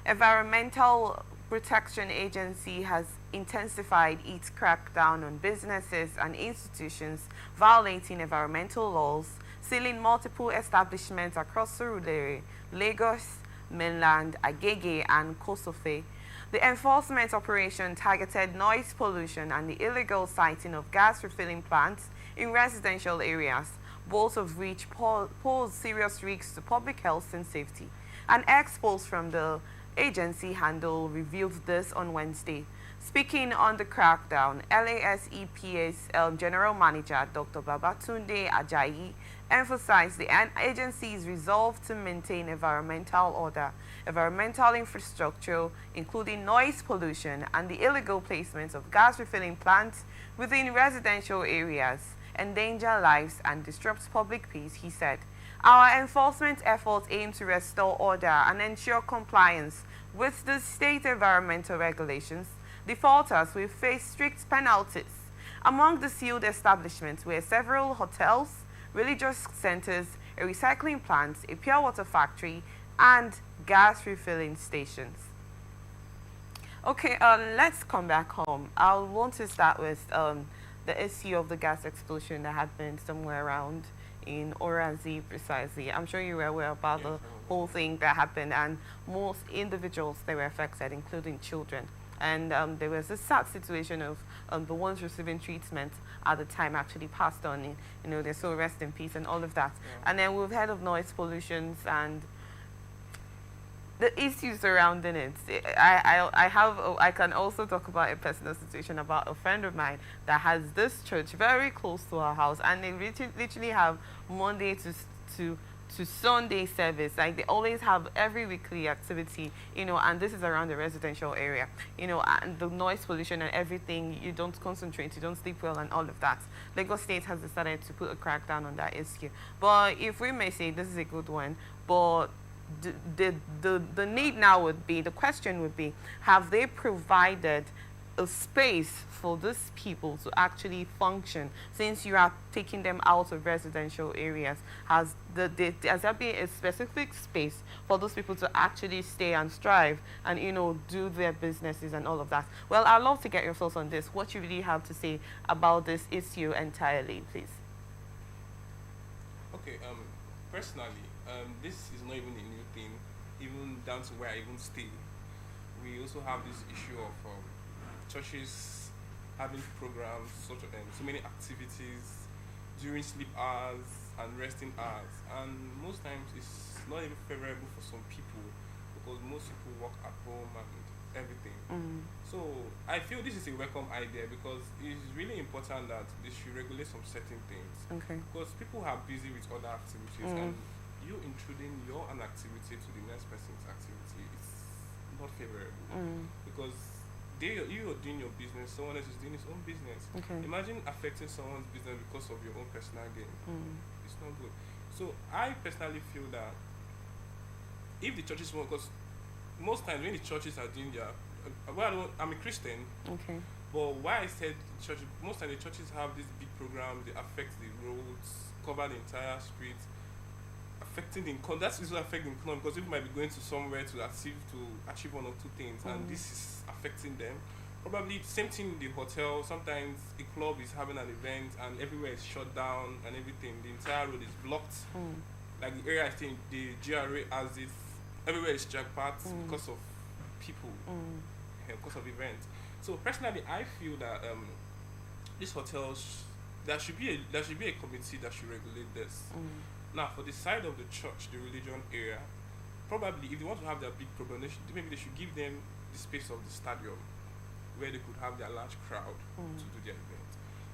Environmental Protection Agency has intensified its crackdown on businesses and institutions violating environmental laws, sealing multiple establishments across Surulere, Lagos, Mainland, Agege, and Kosofe. The enforcement operation targeted noise pollution and the illegal siting of gas refilling plants in residential areas, both of which pose serious risks to public health and safety. An ex-post from the agency handle revealed this on Wednesday. Speaking on the crackdown, LASEPA's General Manager Dr. Babatunde Ajayi emphasized the agency's resolve to maintain environmental order, environmental infrastructure, including noise pollution and the illegal placement of gas refilling plants within residential areas, endanger lives and disrupt public peace, he said. Our enforcement efforts aim to restore order and ensure compliance with the state environmental regulations. Defaulters will face strict penalties. Among the sealed establishments were several hotels, religious centers, a recycling plant, a pure water factory, and gas refilling stations. Okay, let's come back home. I want to start with the issue of the gas explosion that happened somewhere around in Orazi precisely. I'm sure you were aware about the whole thing that happened, and most individuals that were affected, including children. And there was a sad situation of the ones receiving treatment at the time actually passed on. They're so rest in peace and all of that. Yeah. And then we've heard of noise pollutions and the issues surrounding it. I can also talk about a personal situation about a friend of mine that has this church very close to her house, and they literally have Monday to Sunday service. Like, they always have every weekly activity, and this is around the residential area, and the noise pollution and everything. You don't concentrate, you don't sleep well, and all of that. Lagos State has decided to put a crackdown on that issue. But if we may say this is a good one, but the need now would be, the question would be, have they provided a space for these people to actually function, since you are taking them out of residential areas? Has there been a specific space for those people to actually stay and strive and do their businesses and all of that? Well, I'd love to get your thoughts on this. What you really have to say about this issue entirely, please. Okay, personally, this is not even a new thing, even down to where I even stay. We also have this issue of churches having programs, so many activities during sleep hours and resting hours, and most times it's not even favorable for some people because most people work at home and everything. So I feel this is a welcome idea because it's really important that they should regulate some certain things. Okay. Because people are busy with other activities, and you intruding your own activity to the next person's activity is not favorable because you are doing your business, someone else is doing his own business. Okay. Imagine affecting someone's business because of your own personal gain. It's not good. So I personally feel that if the churches want, because most times when the churches are doing their, I'm a Christian. Okay. But why I said church, most times the churches have these big programs, they affect the roads, cover the entire street, affecting the income. That's also affecting the income because people might be going to somewhere to achieve one or two things, and this is affecting them. Probably same thing in the hotel. Sometimes a club is having an event and everywhere is shut down and everything. The entire road is blocked. Like the area I think the GRA has this, everywhere is jackpot because of people, because of events. So personally, I feel that these hotels, there should be a committee that should regulate this. Now, for the side of the church, the religion area, probably if they want to have their big program, maybe they should give them the space of the stadium where they could have their large crowd to do their event.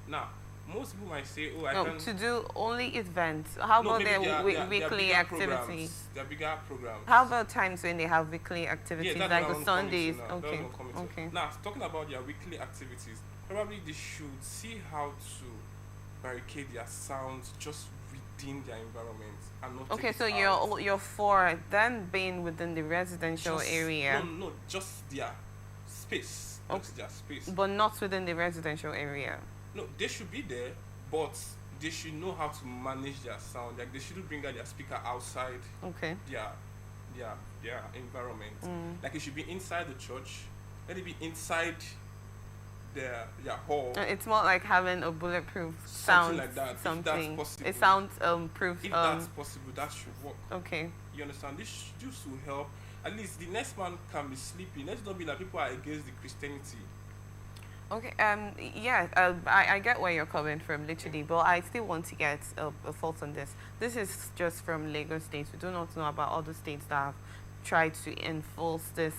Now, most people might say, "Oh, I can to do only events." How about their weekly activities? Their bigger programs. How about times when they have weekly activities, like the Sundays? Okay. Now, talking about their weekly activities, probably they should see how to barricade their sounds just within their environment and not. Okay, so you're for them being within the residential area. No, just their space. Just their space. But not within the residential area. No, they should be there, but they should know how to manage their sound. Like, they shouldn't bring out their speaker outside their environment. Mm. Like it should be inside the church. Let it be inside their hall. It's more like having a bulletproof Something sound, like that. If that's something. possible. It sounds proof. If that's possible, that should work. Okay. You understand? This just will help. At least the next man can be sleeping. Let's not be like people are against the Christianity. Okay. Yeah. I get where you're coming from, literally, but I still want to get a thought on this. This is just from Lagos State. We do not know about other states that have tried to enforce this.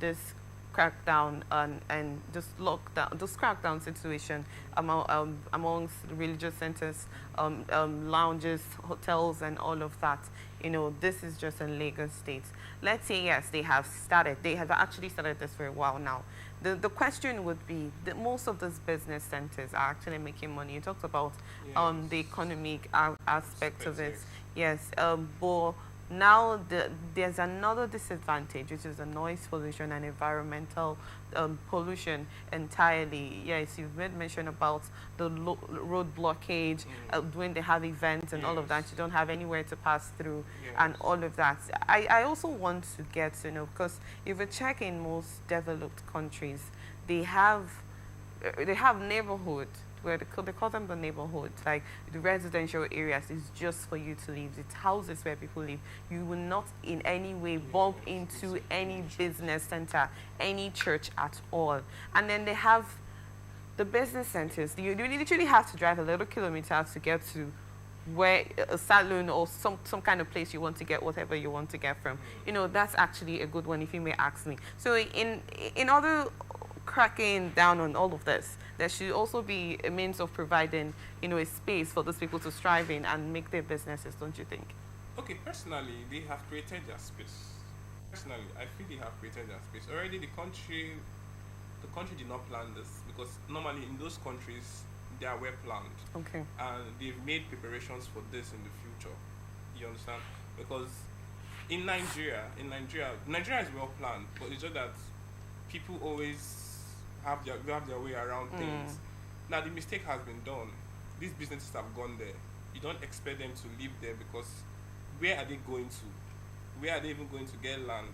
This crackdown and this lockdown, this crackdown situation amongst the religious centers, lounges, hotels, and all of that. This is just in Lagos State. Let's say yes, they have started. They have actually started this for a while now. The question would be that most of these business centers are actually making money. You talked about the economic aspect of it. Yes, but now there's another disadvantage, which is the noise pollution and environmental pollution entirely. Yes, you've made mention about the road blockage, when they have events and all of that. You don't have anywhere to pass through and all of that. I also want to get to know, because if you check in most developed countries, they have neighborhood where they call them the neighborhoods, like the residential areas is just for you to live. It's houses where people live. You will not in any way bump into any business center, any church at all. And then they have the business centers. You literally have to drive a little kilometer to get to where a salon or some kind of place you want to get whatever you want to get from. That's actually a good one, if you may ask me. So in order cracking down on all of this, there should also be a means of providing, a space for those people to strive in and make their businesses, don't you think? Okay, personally, they have created their space. Personally, I feel they have created their space. Already the country did not plan this, because normally in those countries, they are well planned. Okay. And they've made preparations for this in the future. You understand? Because in Nigeria is well planned, but it's just that people always have their way around things. Now the mistake has been done. These businesses have gone there. You don't expect them to live there, because where are they going to? Where are they even going to get land?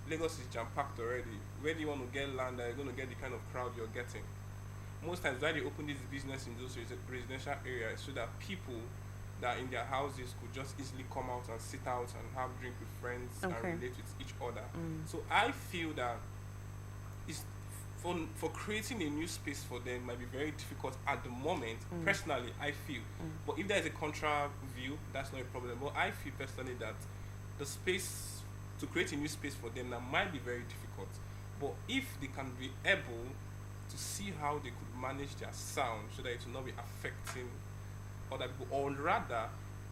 Lagos is jam-packed already. Where do you want to get land that you're going to get the kind of crowd you're getting? Most times why they open this business in those residential areas, so that people that are in their houses could just easily come out and sit out and have drink with friends and relate with each other. So I feel that it's for creating a new space for them might be very difficult at the moment. Personally, I feel. But if there is a contra view, that's not a problem. But I feel personally that the space to create a new space for them that might be very difficult. But if they can be able to see how they could manage their sound so that it will not be affecting other people, or rather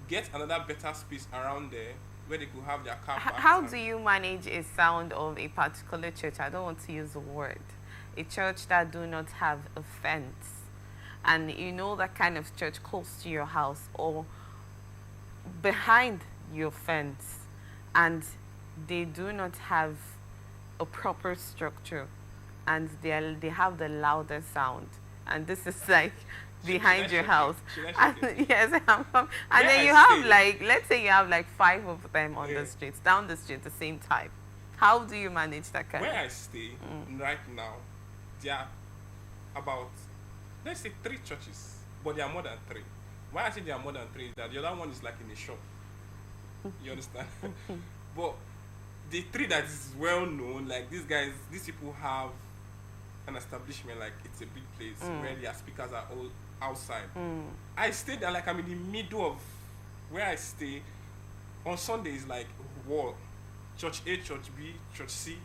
get another better space around there where they could have their car parked. How do you manage a sound of a particular church? I don't want to use the word. A church that do not have a fence, and that kind of church close to your house or behind your fence, and they do not have a proper structure, and they have the loudest sound, and this is like behind your house. Yes, and then you have let's say you have 5 of them on the streets, down the street, the same type. How do you manage that kind? Where I stay right now, there are about, let's say, 3 churches, but there are more than 3. Why I say there are more than 3 is that the other one is like in a shop. You understand? But the 3 that is well known, like these people have an establishment, like it's a big place where their speakers are all outside. I stay there, like I'm in the middle of where I stay. On Sundays, like wall, church A, church B, church C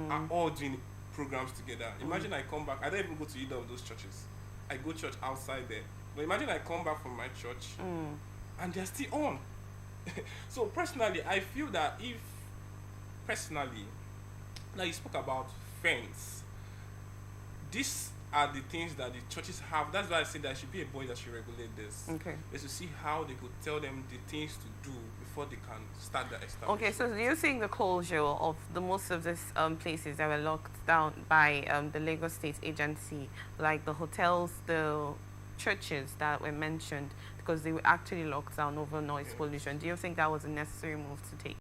are all doing programs together. Imagine I come back, I don't even go to either of those churches. I go church outside there. But imagine I come back from my church and they're still on. So personally, I feel that now you spoke about fence. These are the things that the churches have. That's why I say there should be a body that should regulate this. Okay. Is to see how they could tell them the things to do before they can start the establishment. Okay, so do you think the closure of most of these places that were locked down by the Lagos State Agency, like the hotels, the churches that were mentioned, because they were actually locked down over noise pollution, do you think that was a necessary move to take?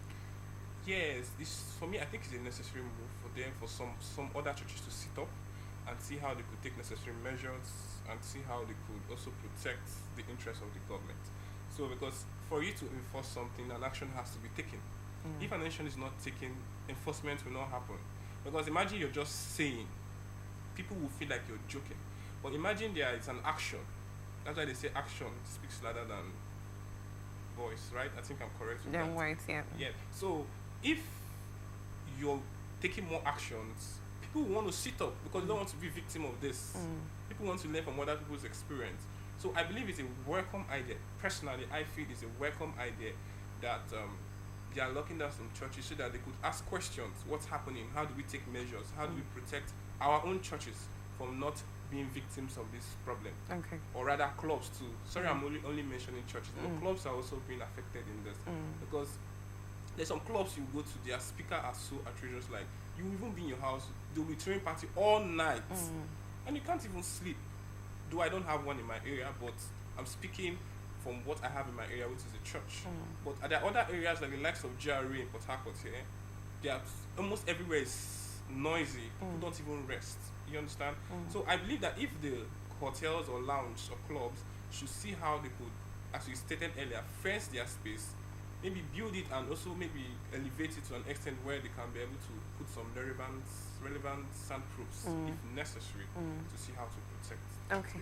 Yes, it's, for me, I think it's a necessary move for them, for some other churches to sit up and see how they could take necessary measures and see how they could also protect the interests of the government. So, because for you to enforce something, an action has to be taken. If an action is not taken, enforcement will not happen. Because imagine you're just saying, people will feel like you're joking. But imagine there is an action. That's why they say action speaks louder than voice, right? I think I'm correct with that. Then words, yeah. Yeah. So if you're taking more actions, people want to sit up because they don't want to be victim of this. People want to learn from other people's experience. So I believe it's a welcome idea. Personally, I feel it's a welcome idea that they are locking down some churches so that they could ask questions. What's happening? How do we take measures? How do we protect our own churches from not being victims of this problem? Okay. Or rather clubs too. Sorry, I'm only mentioning churches, but clubs are also being affected in this because there's some clubs you go to, their speakers are so outrageous. Like you even be in your house, they'll be throwing party all night, and you can't even sleep. Though I don't have one in my area, but I'm speaking from what I have in my area, which is a church. But there are other areas like the likes of GRA in Port Harcourt here. They are almost everywhere is noisy. People don't even rest. You understand? So I believe that if the hotels or lounge or clubs should see how they could, as we stated earlier, fence their space, maybe build it and also maybe elevate it to an extent where they can be able to put some relevant soundproofs if necessary to see how to protect. Okay.